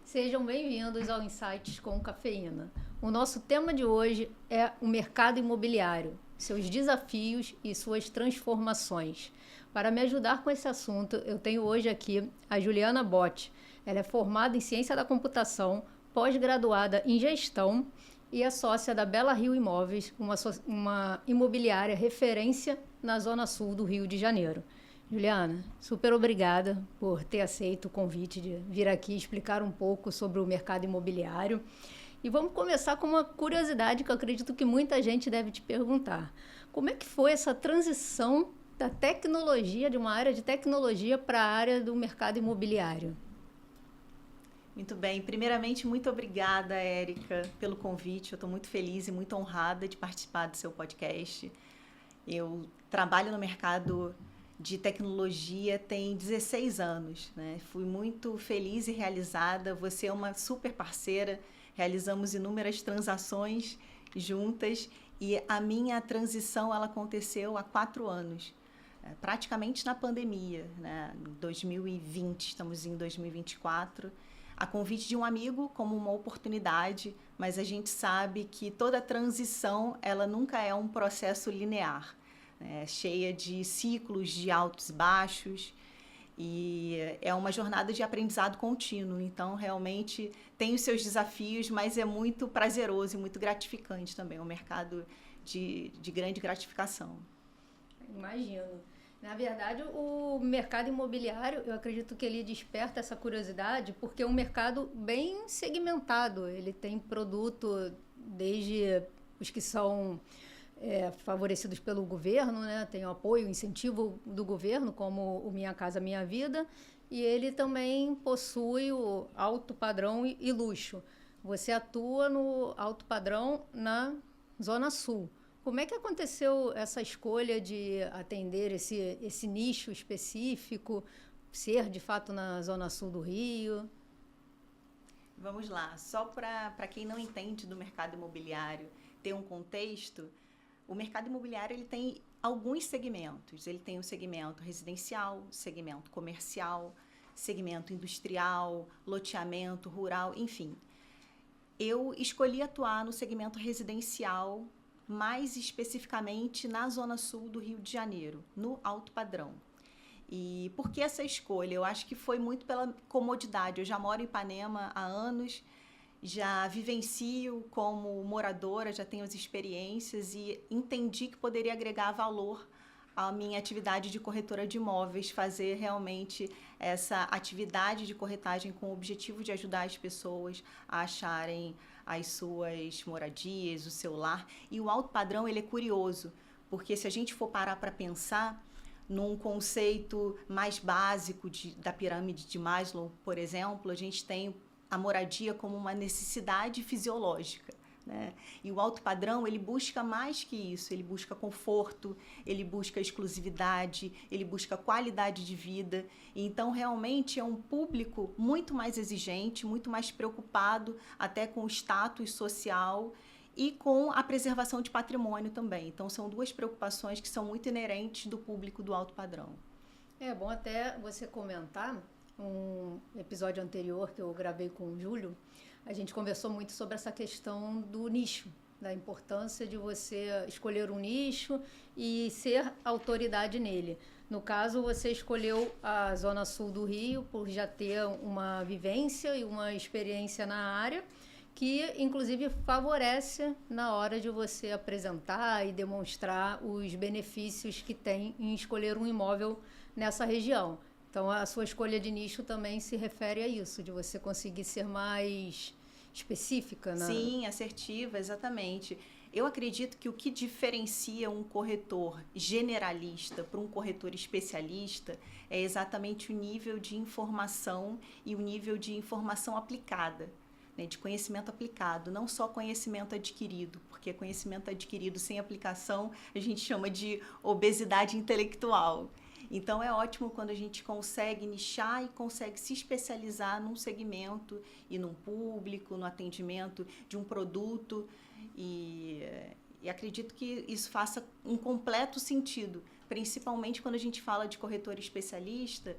Sejam bem-vindos ao Insights com Cafeína. O nosso tema de hoje é o mercado imobiliário, seus desafios e suas transformações. Para me ajudar com esse assunto, eu tenho hoje aqui a Juliana Botti. Ela é formada em Ciência da Computação, pós-graduada em Gestão e é sócia da Bela Rio Imóveis, uma imobiliária referência na Zona Sul do Rio de Janeiro. Juliana, super obrigada por ter aceito o convite de vir aqui explicar um pouco sobre o mercado imobiliário. E vamos começar com uma curiosidade que eu acredito que muita gente deve te perguntar. Como é que foi essa transição da tecnologia, de uma área de tecnologia para a área do mercado imobiliário? Muito bem. Primeiramente, muito obrigada, Érica, pelo convite. Eu estou muito feliz e muito honrada de participar do seu podcast. Eu trabalho no mercado de tecnologia tem 16 anos, né? Fui muito feliz e realizada. Você é uma super parceira. Realizamos inúmeras transações juntas e a minha transição ela aconteceu há 4 anos, praticamente na pandemia, né? Em 2020, estamos em 2024. A convite de um amigo como uma oportunidade, mas a gente sabe que toda transição ela nunca é um processo linear, né? Cheia de ciclos de altos e baixos, e é uma jornada de aprendizado contínuo. Então, realmente, tem os seus desafios, mas é muito prazeroso e muito gratificante também. É um mercado de grande gratificação. Imagino. Na verdade, o mercado imobiliário, eu acredito que ele desperta essa curiosidade porque é um mercado bem segmentado. Ele tem produto desde os que são favorecidos pelo governo, né? Tem o apoio, o incentivo do governo, como o Minha Casa Minha Vida, e ele também possui o alto padrão e luxo. Você atua no alto padrão na Zona Sul. Como é que aconteceu essa escolha de atender esse nicho específico, ser de fato na Zona Sul do Rio? Vamos lá, só para quem não entende do mercado imobiliário ter um contexto, o mercado imobiliário ele tem alguns segmentos. Ele tem o segmento residencial, segmento comercial, segmento industrial, loteamento, rural, enfim. Eu escolhi atuar no segmento residencial, mais especificamente na Zona Sul do Rio de Janeiro, no alto padrão. E por que essa escolha? Eu acho que foi muito pela comodidade. Eu já moro em Ipanema há anos, já vivencio como moradora, já tenho as experiências e entendi que poderia agregar valor à minha atividade de corretora de imóveis, fazer realmente essa atividade de corretagem com o objetivo de ajudar as pessoas a acharem as suas moradias, o seu lar. E o alto padrão ele é curioso, porque se a gente for parar para pensar num conceito mais básico da pirâmide de Maslow, por exemplo, a gente tem a moradia como uma necessidade fisiológica, né? E o alto padrão, ele busca mais que isso, ele busca conforto, ele busca exclusividade, ele busca qualidade de vida. Então, realmente, é um público muito mais exigente, muito mais preocupado até com o status social e com a preservação de patrimônio também. Então, são duas preocupações que são muito inerentes do público do alto padrão. É bom até você comentar um episódio anterior que eu gravei com o Júlio, a gente conversou muito sobre essa questão do nicho, da importância de você escolher um nicho e ser autoridade nele. No caso, você escolheu a Zona Sul do Rio por já ter uma vivência e uma experiência na área, que inclusive favorece na hora de você apresentar e demonstrar os benefícios que tem em escolher um imóvel nessa região. Então, a sua escolha de nicho também se refere a isso, de você conseguir ser mais específica, né? Sim, assertiva, exatamente. Eu acredito que o que diferencia um corretor generalista para um corretor especialista é exatamente o nível de informação e o nível de informação aplicada, né, de conhecimento aplicado, não só conhecimento adquirido, porque conhecimento adquirido sem aplicação a gente chama de obesidade intelectual. Então, é ótimo quando a gente consegue nichar e consegue se especializar num segmento e num público, no atendimento de um produto. E acredito que isso faça um completo sentido, principalmente quando a gente fala de corretor especialista.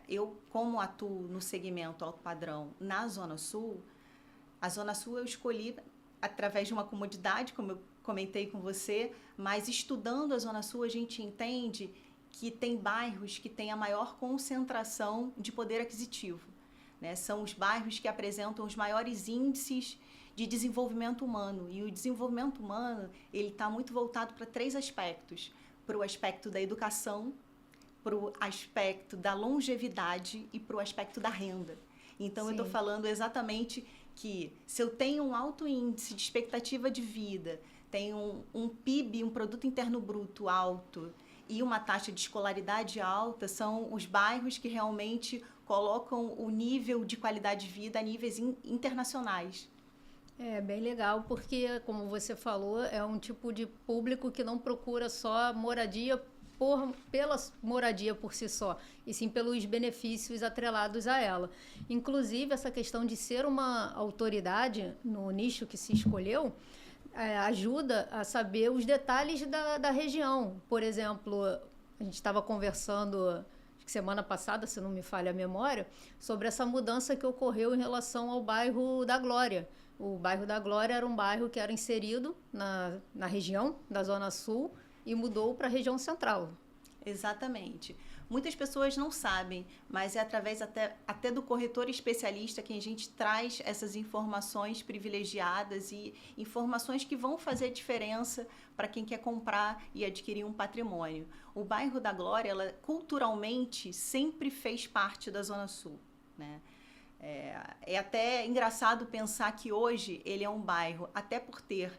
Eu, como atuo no segmento alto padrão na Zona Sul, a Zona Sul eu escolhi através de uma comodidade, como eu comentei com você, mas estudando a Zona Sul a gente entende que tem bairros que têm a maior concentração de poder aquisitivo, né? São os bairros que apresentam os maiores índices de desenvolvimento humano. E o desenvolvimento humano ele está muito voltado para 3 aspectos: para o aspecto da educação, para o aspecto da longevidade e para o aspecto da renda. Então, eu estou falando exatamente que se eu tenho um alto índice de expectativa de vida, tenho um PIB, um Produto Interno Bruto alto e uma taxa de escolaridade alta, são os bairros que realmente colocam o nível de qualidade de vida a níveis internacionais. É bem legal, porque, como você falou, é um tipo de público que não procura só moradia pela moradia por si só, e sim pelos benefícios atrelados a ela. Inclusive, essa questão de ser uma autoridade no nicho que se escolheu, ajuda a saber os detalhes da região. Por exemplo, a gente estava conversando semana passada, se não me falha a memória, sobre essa mudança que ocorreu em relação ao bairro da Glória. O bairro da Glória era um bairro que era inserido na região da Zona Sul e mudou para a região central. Exatamente. Muitas pessoas não sabem, mas é através até do corretor especialista que a gente traz essas informações privilegiadas e informações que vão fazer diferença para quem quer comprar e adquirir um patrimônio. O bairro da Glória, ela culturalmente sempre fez parte da Zona Sul, né? É até engraçado pensar que hoje ele é um bairro, até por ter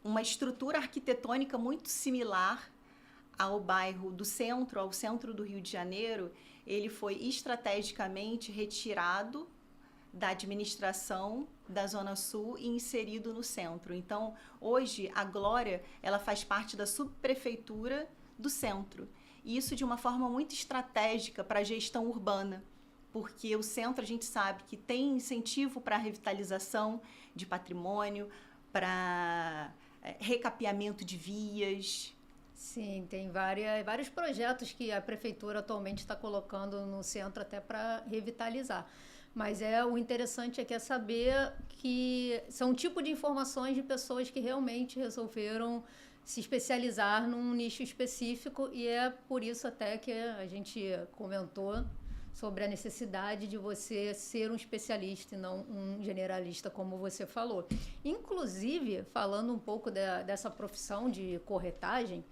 uma estrutura arquitetônica muito similar ao bairro do centro, ao centro do Rio de Janeiro, ele foi estrategicamente retirado da administração da Zona Sul e inserido no centro. Então, hoje, a Glória, ela faz parte da subprefeitura do centro. E isso de uma forma muito estratégica para a gestão urbana, porque o centro, a gente sabe que tem incentivo para a revitalização de patrimônio, para recapeamento de vias. Sim, tem vários projetos que a prefeitura atualmente está colocando no centro até para revitalizar. Mas o interessante aqui é saber que são um tipo de informações de pessoas que realmente resolveram se especializar num nicho específico, e é por isso até que a gente comentou sobre a necessidade de você ser um especialista e não um generalista, como você falou. Inclusive, falando um pouco dessa profissão de corretagem,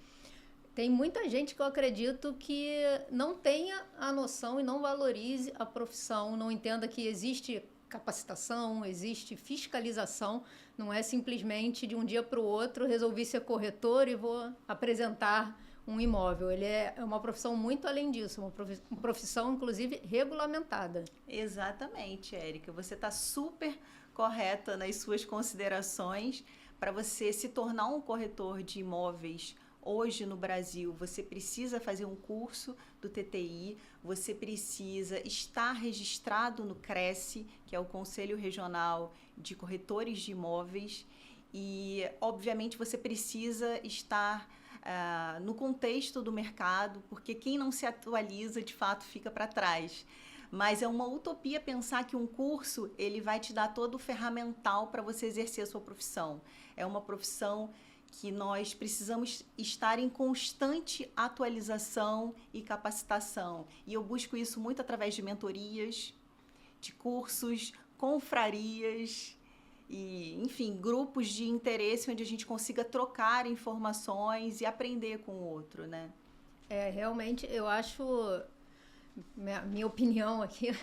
tem muita gente que eu acredito que não tenha a noção e não valorize a profissão, não entenda que existe capacitação, existe fiscalização, não é simplesmente de um dia para o outro resolvi ser corretor e vou apresentar um imóvel. Ele é uma profissão muito além disso, uma profissão, inclusive, regulamentada. Exatamente, Érica. Você está super correta nas suas considerações. Para você se tornar um corretor de imóveis hoje no Brasil, você precisa fazer um curso do TTI, você precisa estar registrado no CRECE, que é o Conselho Regional de Corretores de Imóveis, e, obviamente, você precisa estar no contexto do mercado, porque quem não se atualiza, de fato, fica para trás. Mas é uma utopia pensar que um curso ele vai te dar todo o ferramental para você exercer a sua profissão. É uma profissão que nós precisamos estar em constante atualização e capacitação. E eu busco isso muito através de mentorias, de cursos, confrarias, e, enfim, grupos de interesse onde a gente consiga trocar informações e aprender com o outro, né? Realmente, eu acho, minha opinião aqui,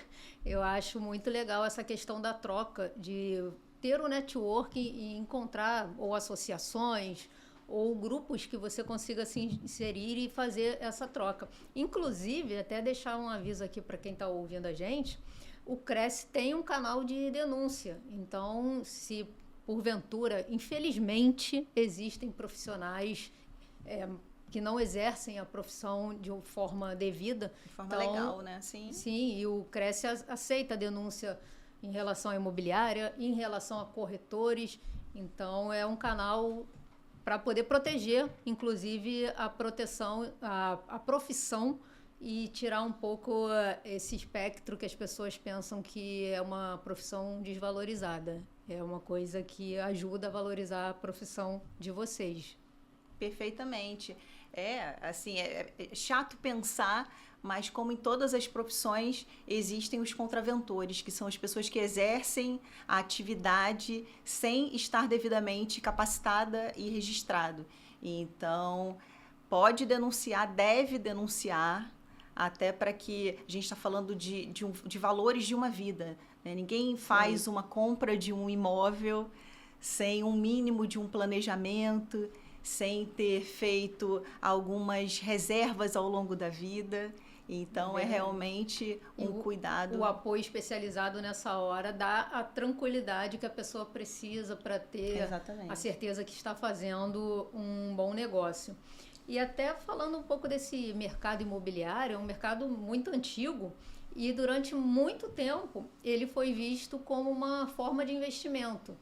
eu acho muito legal essa questão da troca, de ter o networking e encontrar ou associações ou grupos que você consiga se inserir e fazer essa troca. Inclusive, até deixar um aviso aqui para quem está ouvindo a gente, o CRECE tem um canal de denúncia. Então, se porventura, infelizmente, existem profissionais que não exercem a profissão de forma devida. De forma legal, né? Sim, e o CRECE aceita a denúncia em relação à imobiliária, em relação a corretores. Então, é um canal para poder proteger, inclusive, a proteção, a profissão e tirar um pouco esse espectro que as pessoas pensam que é uma profissão desvalorizada. É uma coisa que ajuda a valorizar a profissão de vocês. Perfeitamente. Assim, é chato pensar, mas como em todas as profissões, existem os contraventores, que são as pessoas que exercem a atividade sem estar devidamente capacitada e registrado. Então, pode denunciar, deve denunciar, até para que a gente está falando de valores de uma vida, né? Ninguém faz uma compra de um imóvel sem um mínimo de um planejamento, sem ter feito algumas reservas ao longo da vida. Então, é realmente um cuidado. O apoio especializado nessa hora dá a tranquilidade que a pessoa precisa para ter a certeza que está fazendo um bom negócio. E até falando um pouco desse mercado imobiliário, é um mercado muito antigo e durante muito tempo ele foi visto como uma forma de investimento.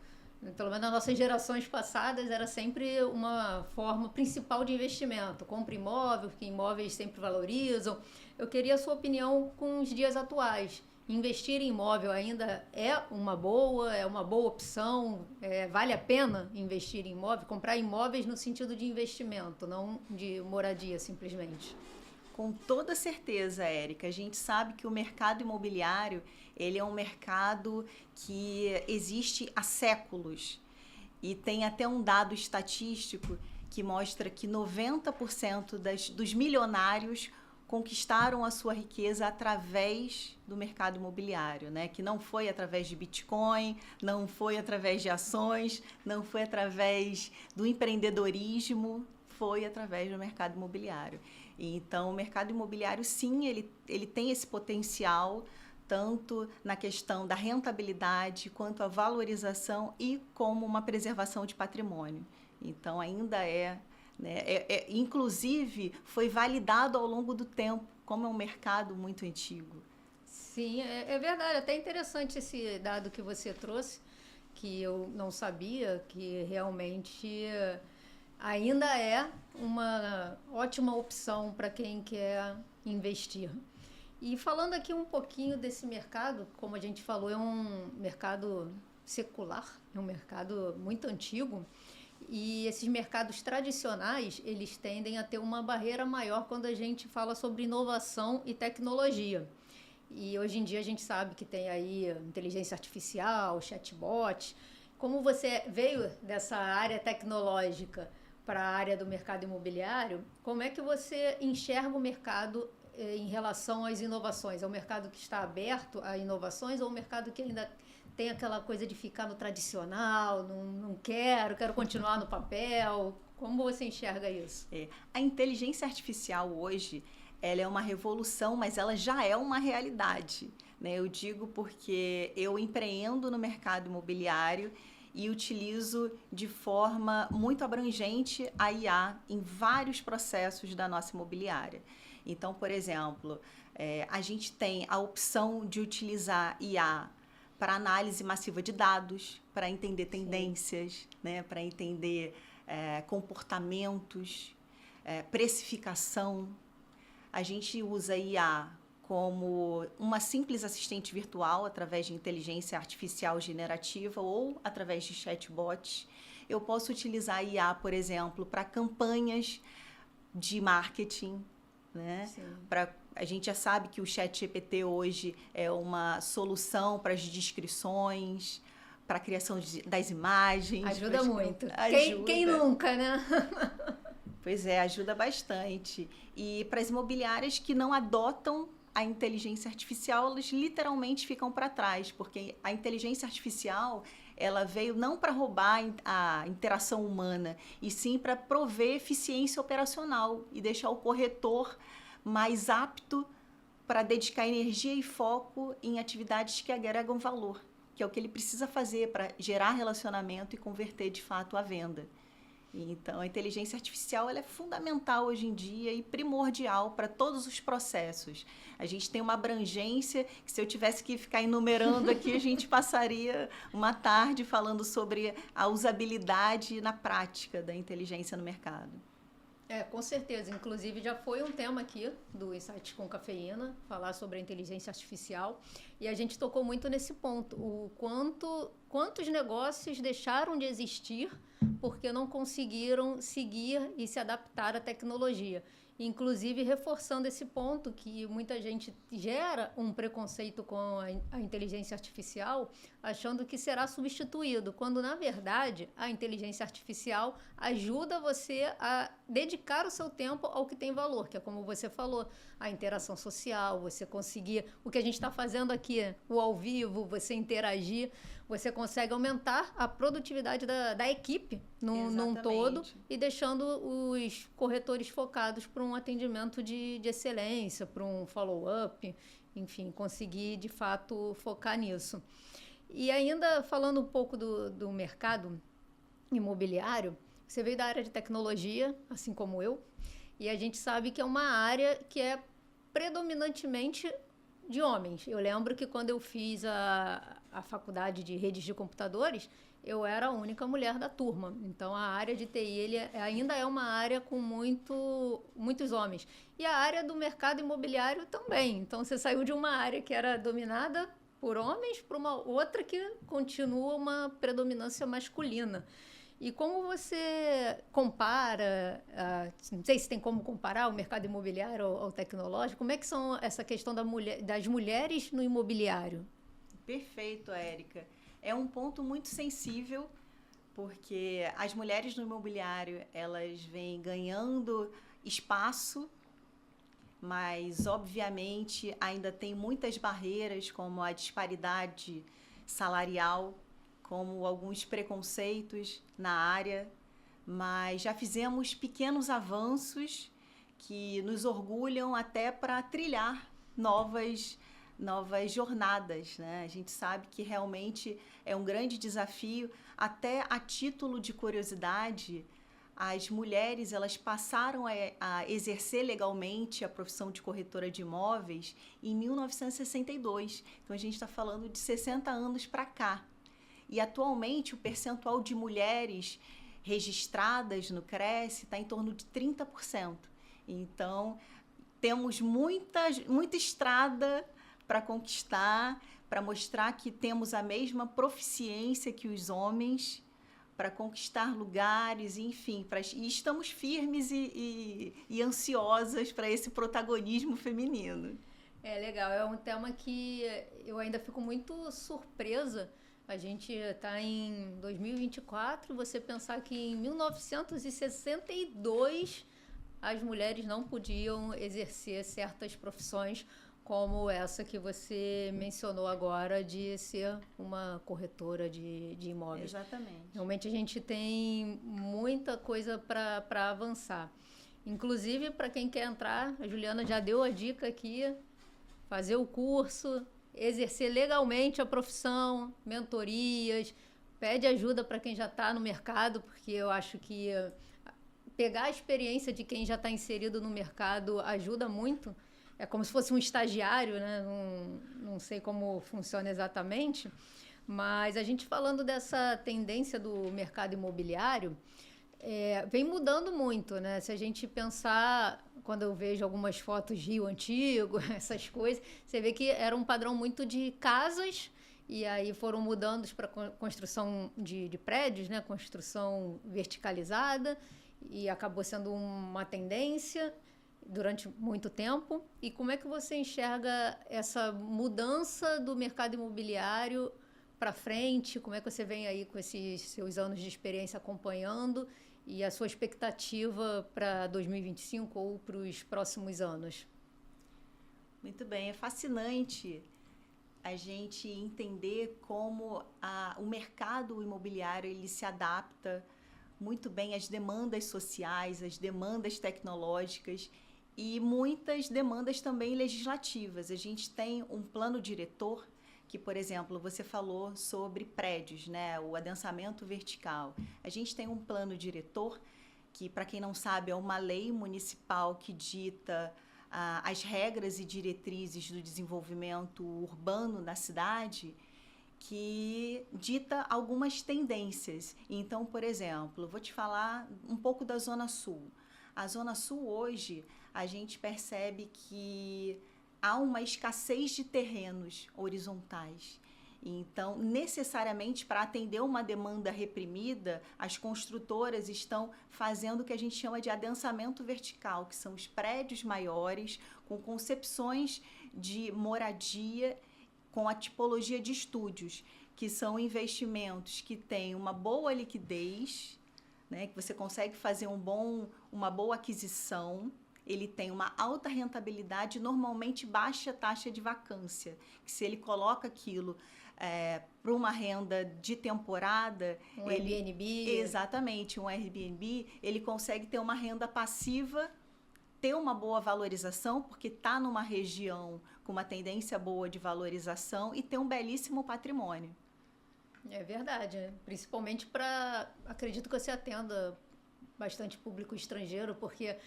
Pelo menos nas nossas gerações passadas era sempre uma forma principal de investimento. Compra imóvel, porque imóveis sempre valorizam. Eu queria a sua opinião com os dias atuais. Investir em imóvel ainda é uma boa opção? Vale a pena investir em imóvel? Comprar imóveis no sentido de investimento, não de moradia simplesmente. Com toda certeza, Érica. A gente sabe que o mercado imobiliário ele é um mercado que existe há séculos. E tem até um dado estatístico que mostra que 90% dos milionários conquistaram a sua riqueza através do mercado imobiliário, né? Que não foi através de Bitcoin, não foi através de ações, não foi através do empreendedorismo, foi através do mercado imobiliário. Então, o mercado imobiliário, sim, ele tem esse potencial, tanto na questão da rentabilidade, quanto a valorização e como uma preservação de patrimônio. Então, ainda né? Inclusive, foi validado ao longo do tempo, como é um mercado muito antigo. Sim, é verdade. Até interessante esse dado que você trouxe, que eu não sabia, que realmente ainda é uma ótima opção para quem quer investir. E falando aqui um pouquinho desse mercado, como a gente falou, é um mercado secular, é um mercado muito antigo. E esses mercados tradicionais, eles tendem a ter uma barreira maior quando a gente fala sobre inovação e tecnologia. E hoje em dia a gente sabe que tem aí inteligência artificial, chatbot. Como você veio dessa área tecnológica para a área do mercado imobiliário, como é que você enxerga o mercado em relação às inovações? É um mercado que está aberto a inovações ou um mercado que ainda tem aquela coisa de ficar no tradicional, não quero continuar no papel? Como você enxerga isso? A inteligência artificial hoje, ela é uma revolução, mas ela já é uma realidade, né? Eu digo porque eu empreendo no mercado imobiliário e utilizo de forma muito abrangente a IA em vários processos da nossa imobiliária. Então, por exemplo, a gente tem a opção de utilizar IA para análise massiva de dados, para entender tendências, né, para entender comportamentos, precificação. A gente usa IA como uma simples assistente virtual através de inteligência artificial generativa ou através de chatbots. Eu posso utilizar a IA, por exemplo, para campanhas de marketing, né? A gente já sabe que o ChatGPT hoje é uma solução para as descrições, para a criação das imagens. Ajuda muito. Ajuda. Quem nunca, né? Pois é, ajuda bastante. E para as imobiliárias que não adotam a inteligência artificial, elas literalmente ficam para trás, porque a inteligência artificial ela veio não para roubar a interação humana, e sim para prover eficiência operacional e deixar o corretor mais apto para dedicar energia e foco em atividades que agregam valor, que é o que ele precisa fazer para gerar relacionamento e converter de fato a venda. Então, a inteligência artificial ela é fundamental hoje em dia e primordial para todos os processos. A gente tem uma abrangência que, se eu tivesse que ficar enumerando aqui, a gente passaria uma tarde falando sobre a usabilidade na prática da inteligência no mercado. Com certeza. Inclusive, já foi um tema aqui do Insights com Cafeína, falar sobre a inteligência artificial. E a gente tocou muito nesse ponto. Quantos negócios deixaram de existir porque não conseguiram seguir e se adaptar à tecnologia. Inclusive, reforçando esse ponto que muita gente gera um preconceito com a inteligência artificial, achando que será substituído, quando, na verdade, a inteligência artificial ajuda você a dedicar o seu tempo ao que tem valor, que é como você falou, a interação social, você conseguir, o que a gente está fazendo aqui, o ao vivo, você interagir, você consegue aumentar a produtividade da equipe num todo e deixando os corretores focados para um atendimento de excelência, para um follow-up, enfim, conseguir de fato focar nisso. E ainda falando um pouco do mercado imobiliário, você veio da área de tecnologia, assim como eu, e a gente sabe que é uma área que é predominantemente de homens. Eu lembro que quando eu fiz a faculdade de redes de computadores, eu era a única mulher da turma. Então, a área de TI ainda é uma área com muitos homens. E a área do mercado imobiliário também. Então, você saiu de uma área que era dominada por homens para uma outra que continua uma predominância masculina. E como você compara, não sei se tem como comparar o mercado imobiliário ao tecnológico, como é que são essa questão das mulheres no imobiliário? Perfeito, Érica. É um ponto muito sensível, porque as mulheres no imobiliário, elas vêm ganhando espaço, mas, obviamente, ainda tem muitas barreiras, como a disparidade salarial, como alguns preconceitos na área, mas já fizemos pequenos avanços que nos orgulham até para trilhar novas jornadas, né? A gente sabe que realmente é um grande desafio. Até a título de curiosidade, as mulheres elas passaram a exercer legalmente a profissão de corretora de imóveis em 1962. Então, a gente está falando de 60 anos para cá. E, atualmente, o percentual de mulheres registradas no CRES está em torno de 30%. Então, temos muita estrada para conquistar, para mostrar que temos a mesma proficiência que os homens para conquistar lugares, enfim, e estamos firmes e ansiosas para esse protagonismo feminino. Legal, é um tema que eu ainda fico muito surpresa. A gente está em 2024, você pensar que em 1962 as mulheres não podiam exercer certas profissões como essa que você mencionou agora de ser uma corretora de imóveis. Exatamente. Realmente a gente tem muita coisa para avançar. Inclusive, para quem quer entrar, a Juliana já deu a dica aqui, fazer o curso, exercer legalmente a profissão, mentorias, pede ajuda para quem já está no mercado, porque eu acho que pegar a experiência de quem já está inserido no mercado ajuda muito. É como se fosse um estagiário, né? Não sei como funciona exatamente, mas a gente falando dessa tendência do mercado imobiliário, vem mudando muito, né? Se a gente pensar, quando eu vejo algumas fotos de Rio Antigo, essas coisas, você vê que era um padrão muito de casas, e aí foram mudando para construção de prédios, né? Construção verticalizada, e acabou sendo uma tendência durante muito tempo. E como é que você enxerga essa mudança do mercado imobiliário para frente? Como é que você vem aí com esses seus anos de experiência acompanhando e a sua expectativa para 2025 ou para os próximos anos? Muito bem, é fascinante a gente entender como o mercado imobiliário ele se adapta muito bem às demandas sociais, às demandas tecnológicas e muitas demandas também legislativas. A gente tem um plano diretor que, por exemplo, você falou sobre prédios, né? O adensamento vertical. A gente tem um plano diretor que, para quem não sabe, é uma lei municipal que dita as regras e diretrizes do desenvolvimento urbano na cidade, que dita algumas tendências. Então, por exemplo, vou te falar um pouco da Zona Sul. A Zona Sul hoje, a gente percebe que há uma escassez de terrenos horizontais. Então, necessariamente, para atender uma demanda reprimida, as construtoras estão fazendo o que a gente chama de adensamento vertical, que são os prédios maiores, com concepções de moradia, com a tipologia de estúdios, que são investimentos que têm uma boa liquidez, né, que você consegue fazer uma boa aquisição. Ele tem uma alta rentabilidade, normalmente baixa taxa de vacância, que se ele coloca aquilo para uma renda de temporada... Airbnb. Exatamente, um Airbnb, ele consegue ter uma renda passiva, ter uma boa valorização, porque está numa região com uma tendência boa de valorização e ter um belíssimo patrimônio. É verdade, né? Principalmente acredito que você atenda bastante público estrangeiro, porque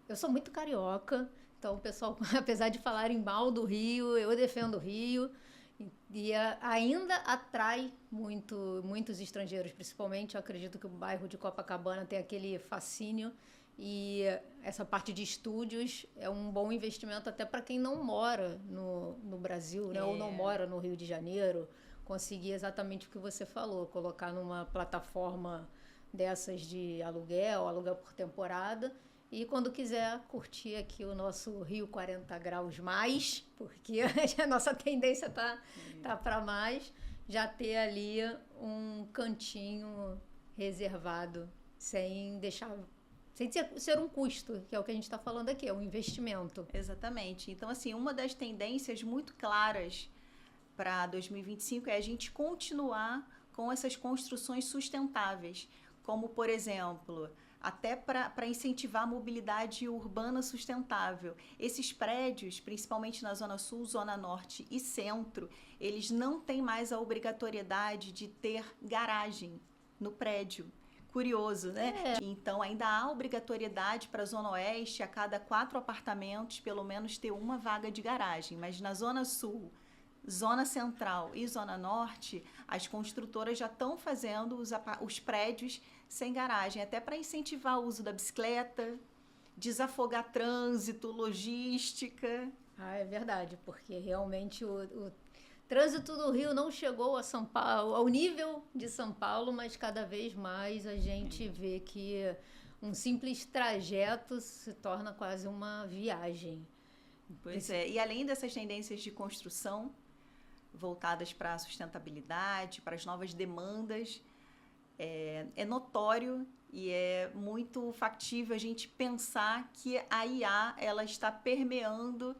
eu sou muito carioca, então o pessoal, apesar de falarem mal do Rio, eu defendo o Rio, e ainda atrai muitos estrangeiros, principalmente eu acredito que o bairro de Copacabana tem aquele fascínio, e essa parte de estúdios é um bom investimento até para quem não mora no Brasil, né? Ou não mora no Rio de Janeiro, conseguir exatamente o que você falou, colocar numa plataforma dessas de aluguel por temporada, e quando quiser curtir aqui o nosso Rio 40 graus mais, porque a nossa tendência tá para mais, já ter ali um cantinho reservado, sem ser um custo, que é o que a gente está falando aqui, é um investimento. Exatamente. Então, assim, uma das tendências muito claras para 2025 é a gente continuar com essas construções sustentáveis, como, por exemplo, até para incentivar a mobilidade urbana sustentável. Esses prédios, principalmente na Zona Sul, Zona Norte e Centro, eles não têm mais a obrigatoriedade de ter garagem no prédio. Curioso, né? Então, ainda há obrigatoriedade para a Zona Oeste, a cada 4 apartamentos, pelo menos ter uma vaga de garagem. Mas na Zona Sul, Zona Central e Zona Norte, as construtoras já estão fazendo os prédios sem garagem, até para incentivar o uso da bicicleta, desafogar trânsito, logística. É verdade, porque realmente o trânsito do Rio não chegou a São Paulo, ao nível de São Paulo, mas cada vez mais a gente vê que um simples trajeto se torna quase uma viagem. Pois é, e além dessas tendências de construção voltadas para a sustentabilidade, para as novas demandas, é notório e é muito factível a gente pensar que a IA ela está permeando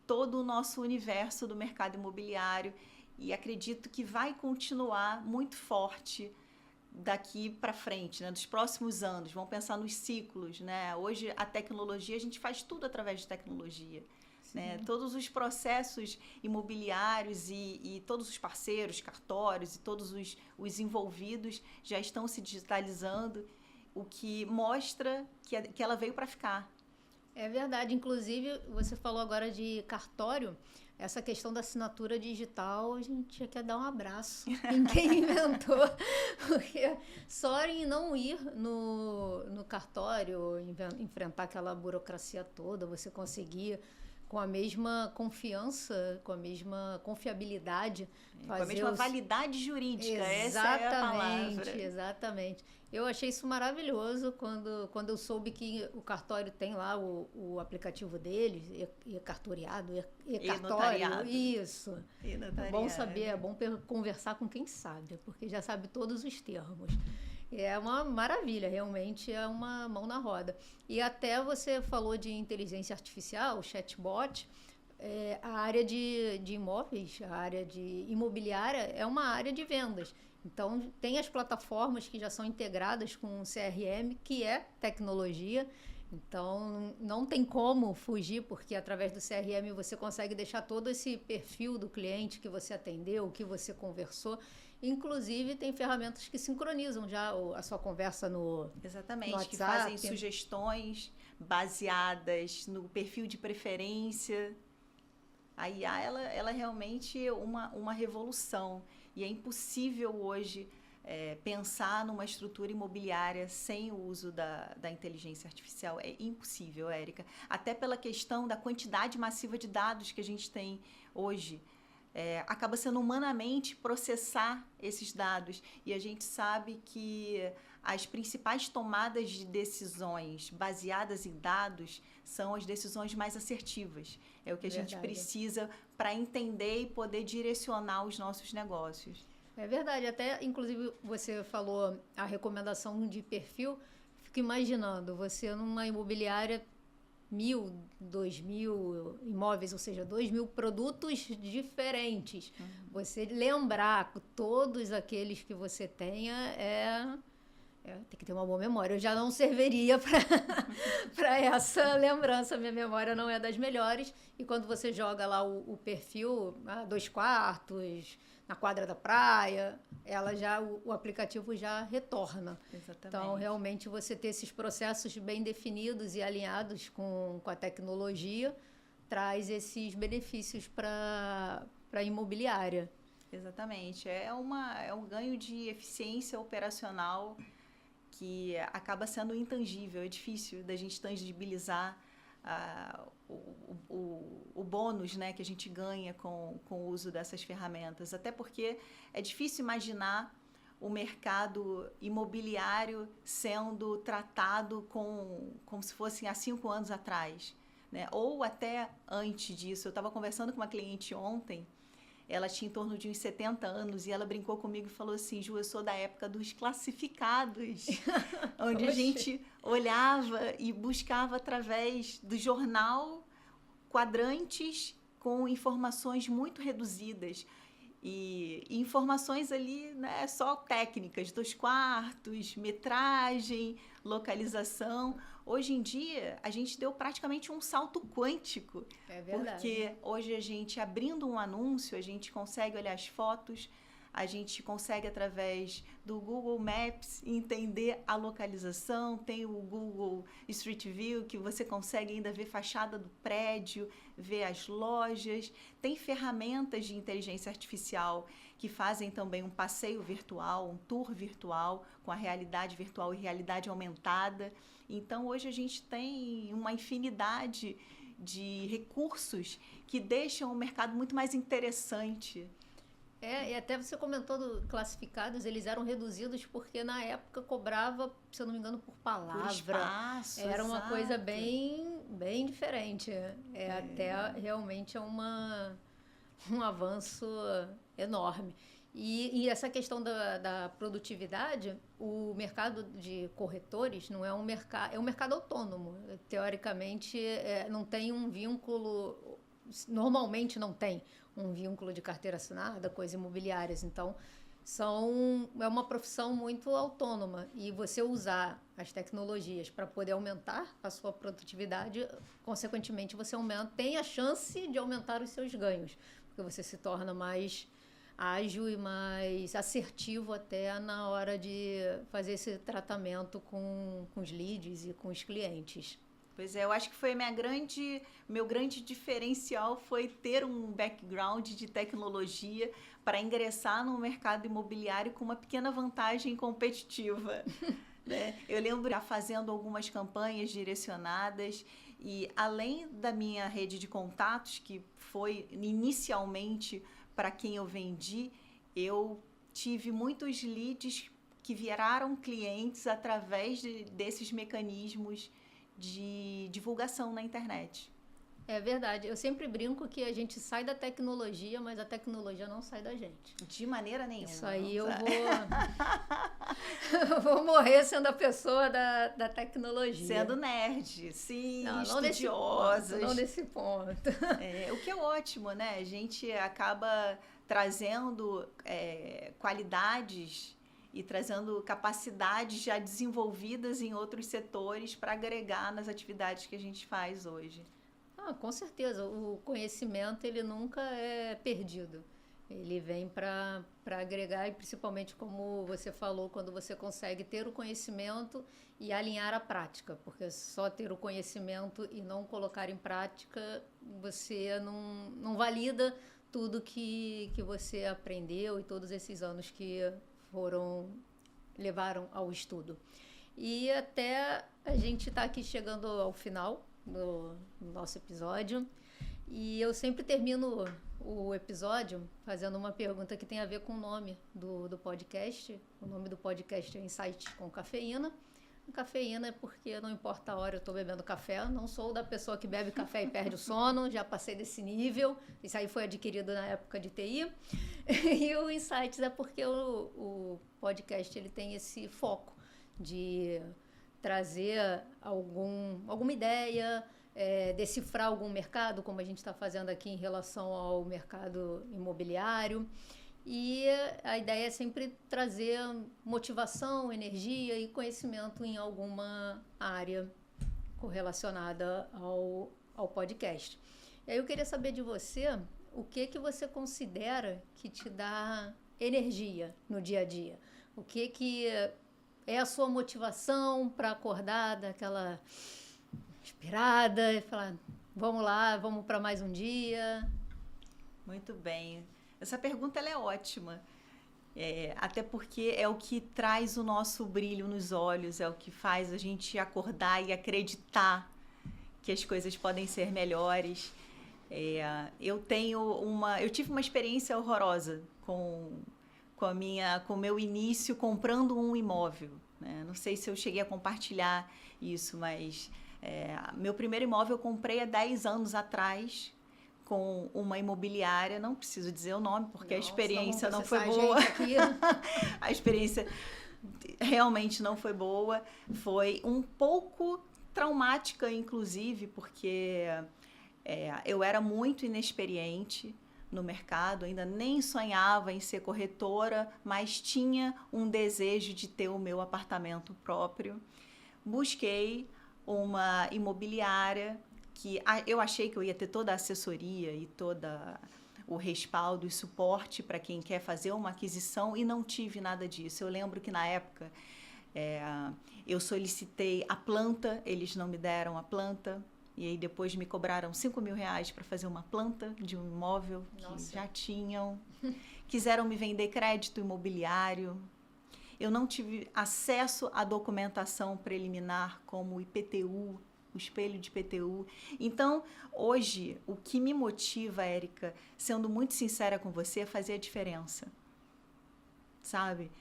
todo o nosso universo do mercado imobiliário, e acredito que vai continuar muito forte daqui para frente, né? Dos próximos anos. Vamos pensar nos ciclos, né? Hoje a tecnologia, a gente faz tudo através de tecnologia, né? Todos os processos imobiliários e todos os parceiros, cartórios e todos os envolvidos já estão se digitalizando, o que mostra que ela veio para ficar. É verdade, inclusive você falou agora de cartório, essa questão da assinatura digital, a gente quer dar um abraço em quem inventou, porque só em não ir no cartório, enfrentar aquela burocracia toda, você conseguir com a mesma confiança, com a mesma confiabilidade, com a mesma validade jurídica, essa é a palavra. Exatamente. Eu achei isso maravilhoso quando eu soube que o cartório tem lá o aplicativo deles, e-cartoriado, e-cartório, isso. É bom saber, é bom conversar com quem sabe, porque já sabe todos os termos. É uma maravilha, realmente é uma mão na roda. E até você falou de inteligência artificial, o chatbot, a área de imóveis, a área de imobiliária é uma área de vendas. Então, tem as plataformas que já são integradas com o CRM, que é tecnologia. Então, não tem como fugir, porque através do CRM você consegue deixar todo esse perfil do cliente que você atendeu, que você conversou. Inclusive, tem ferramentas que sincronizam já a sua conversa no Exatamente, WhatsApp. Que fazem sugestões baseadas no perfil de preferência. A IA, ela é realmente uma revolução. E é impossível hoje pensar numa estrutura imobiliária sem o uso da inteligência artificial é impossível, Érica. Até pela questão da quantidade massiva de dados que a gente tem hoje. Acaba sendo humanamente processar esses dados. E a gente sabe que as principais tomadas de decisões baseadas em dados são as decisões mais assertivas. É o que a gente precisa para entender e poder direcionar os nossos negócios. É verdade, até inclusive você falou a recomendação de perfil, fico imaginando, você numa imobiliária 1.000, 2.000 imóveis, ou seja, 2.000 produtos diferentes. Você lembrar todos aqueles que você tenha tem que ter uma boa memória. Eu já não serviria para essa lembrança. Minha memória não é das melhores. E quando você joga lá o perfil, 2 quartos, na quadra da praia, o aplicativo já retorna. Exatamente. Então, realmente, você ter esses processos bem definidos e alinhados com a tecnologia traz esses benefícios para a imobiliária. Exatamente. É um ganho de eficiência operacional que acaba sendo intangível. É difícil da gente tangibilizar o bônus, né, que a gente ganha com o uso dessas ferramentas. Até porque é difícil imaginar o mercado imobiliário sendo tratado como se fosse há 5 anos atrás, né? Ou até antes disso. Eu estava conversando com uma cliente ontem. Ela tinha em torno de uns 70 anos e ela brincou comigo e falou assim: Ju, eu sou da época dos classificados, onde a gente olhava e buscava através do jornal quadrantes com informações muito reduzidas. E informações ali, né, só técnicas, 2 quartos, metragem, localização. Hoje em dia, a gente deu praticamente um salto quântico. É verdade. Porque hoje a gente, abrindo um anúncio, a gente consegue olhar as fotos, a gente consegue, através do Google Maps, entender a localização. Tem o Google Street View, que você consegue ainda ver fachada do prédio, ver as lojas. Tem ferramentas de inteligência artificial que fazem também um passeio virtual, um tour virtual, com a realidade virtual e realidade aumentada. Então, hoje a gente tem uma infinidade de recursos que deixam o mercado muito mais interessante. E até você comentou do classificados, eles eram reduzidos porque na época cobrava, se eu não me engano, por palavra. Por espaço, era uma exato. coisa bem diferente. Até realmente um avanço enorme. E essa questão da produtividade, o mercado de corretores não é um mercado, é um mercado autônomo. Teoricamente, não tem um vínculo, normalmente não tem um vínculo de carteira assinada com as imobiliárias. Então, é uma profissão muito autônoma. E você usar as tecnologias para poder aumentar a sua produtividade, consequentemente, você tem a chance de aumentar os seus ganhos, porque você se torna mais ágil e mais assertivo até na hora de fazer esse tratamento com os leads e com os clientes. Pois é, eu acho que foi meu grande diferencial foi ter um background de tecnologia para ingressar no mercado imobiliário com uma pequena vantagem competitiva. Né? Eu lembro já fazendo algumas campanhas direcionadas e, além da minha rede de contatos, que foi inicialmente para quem eu vendi, eu tive muitos leads que viraram clientes através desses mecanismos de divulgação na internet. É verdade. Eu sempre brinco que a gente sai da tecnologia, mas a tecnologia não sai da gente. De maneira nenhuma. Isso aí eu vou morrer sendo a pessoa da tecnologia. Sendo nerd, sim, não estudiosas. Não nesse ponto. O que é ótimo, né? A gente acaba trazendo qualidades e trazendo capacidades já desenvolvidas em outros setores para agregar nas atividades que a gente faz hoje. Com certeza. O conhecimento, ele nunca é perdido. Ele vem para agregar e, principalmente, como você falou, quando você consegue ter o conhecimento e alinhar a prática. Porque só ter o conhecimento e não colocar em prática, você não valida tudo que você aprendeu e todos esses anos que levaram ao estudo. E até a gente está aqui chegando ao final do nosso episódio. E eu sempre termino o episódio fazendo uma pergunta que tem a ver com o nome do podcast. O nome do podcast é Insights com Cafeína. Cafeína é porque não importa a hora eu estou bebendo café. Não sou da pessoa que bebe café e perde o sono. Já passei desse nível. Isso aí foi adquirido na época de TI. E o Insights é porque o podcast ele tem esse foco de trazer alguma ideia, decifrar algum mercado, como a gente está fazendo aqui em relação ao mercado imobiliário. E a ideia é sempre trazer motivação, energia e conhecimento em alguma área correlacionada ao podcast. E aí eu queria saber de você o que você considera que te dá energia no dia a dia. O que é a sua motivação para acordar daquela inspirada e falar, vamos lá, vamos para mais um dia? Muito bem. Essa pergunta ela é ótima, até porque é o que traz o nosso brilho nos olhos, é o que faz a gente acordar e acreditar que as coisas podem ser melhores. Eu tive uma experiência horrorosa com o meu início comprando um imóvel, né? Não sei se eu cheguei a compartilhar isso, mas meu primeiro imóvel eu comprei há 10 anos atrás, com uma imobiliária, não preciso dizer o nome, porque a experiência não foi boa. A experiência realmente não foi boa. Foi um pouco traumática, inclusive, porque eu era muito inexperiente no mercado, ainda nem sonhava em ser corretora, mas tinha um desejo de ter o meu apartamento próprio. Busquei uma imobiliária que eu achei que eu ia ter toda a assessoria e todo o respaldo e suporte para quem quer fazer uma aquisição, e não tive nada disso. Eu lembro que na época eu solicitei a planta, eles não me deram a planta, e aí depois me cobraram R$5.000 para fazer uma planta de um imóvel que já tinham. Quiseram me vender crédito imobiliário. Eu não tive acesso à documentação preliminar como o IPTU, o espelho de IPTU. Então, hoje, o que me motiva, Érica, sendo muito sincera com você, é fazer a diferença. Sabe?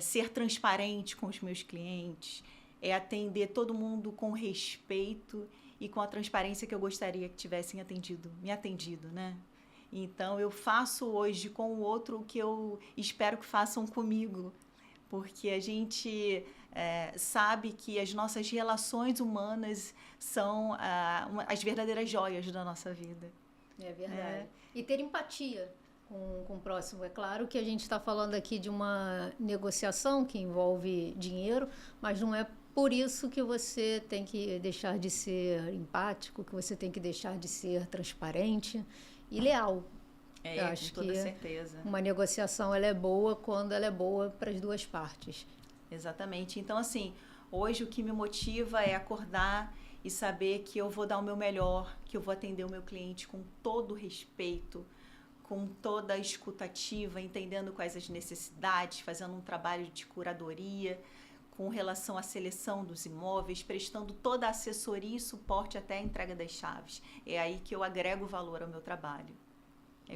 Ser transparente com os meus clientes, atender todo mundo com respeito e com a transparência que eu gostaria que tivessem me atendido, né? Então, eu faço hoje com o outro o que eu espero que façam comigo, porque a gente sabe que as nossas relações humanas são as verdadeiras joias da nossa vida. É verdade. E ter empatia com o próximo. É claro que a gente está falando aqui de uma negociação que envolve dinheiro, mas não é por isso que você tem que deixar de ser empático, que você tem que deixar de ser transparente e leal. Eu acho com toda que certeza. Uma negociação ela é boa quando ela é boa para as duas partes. Exatamente. Então, assim, hoje o que me motiva é acordar e saber que eu vou dar o meu melhor, que eu vou atender o meu cliente com todo respeito, com toda a escutativa, entendendo quais as necessidades, fazendo um trabalho de curadoria com relação à seleção dos imóveis, prestando toda a assessoria e suporte até a entrega das chaves. É aí que eu agrego valor ao meu trabalho.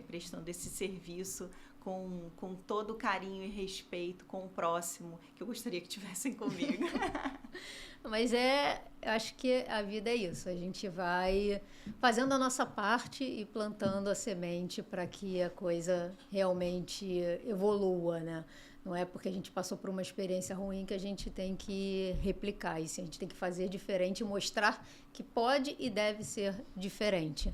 Prestando esse serviço com todo o carinho e respeito com o próximo, que eu gostaria que tivessem comigo. Mas acho que a vida é isso, a gente vai fazendo a nossa parte e plantando a semente para que a coisa realmente evolua, né? Não é porque a gente passou por uma experiência ruim que a gente tem que replicar isso, a gente tem que fazer diferente e mostrar que pode e deve ser diferente.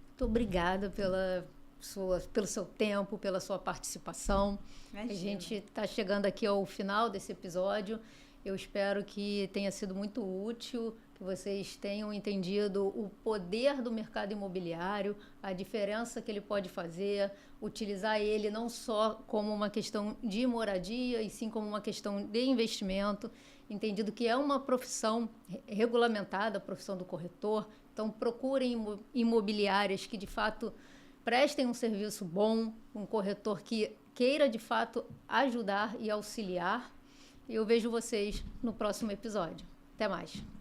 Muito obrigada pelo seu tempo, pela sua participação. Imagina. A gente está chegando aqui ao final desse episódio. Eu espero que tenha sido muito útil, que vocês tenham entendido o poder do mercado imobiliário, a diferença que ele pode fazer, utilizar ele não só como uma questão de moradia, e sim como uma questão de investimento, entendido que é uma profissão regulamentada, a profissão do corretor. Então, procurem imobiliárias que, de fato, prestem um serviço bom, um corretor que queira de fato ajudar e auxiliar. Eu vejo vocês no próximo episódio. Até mais.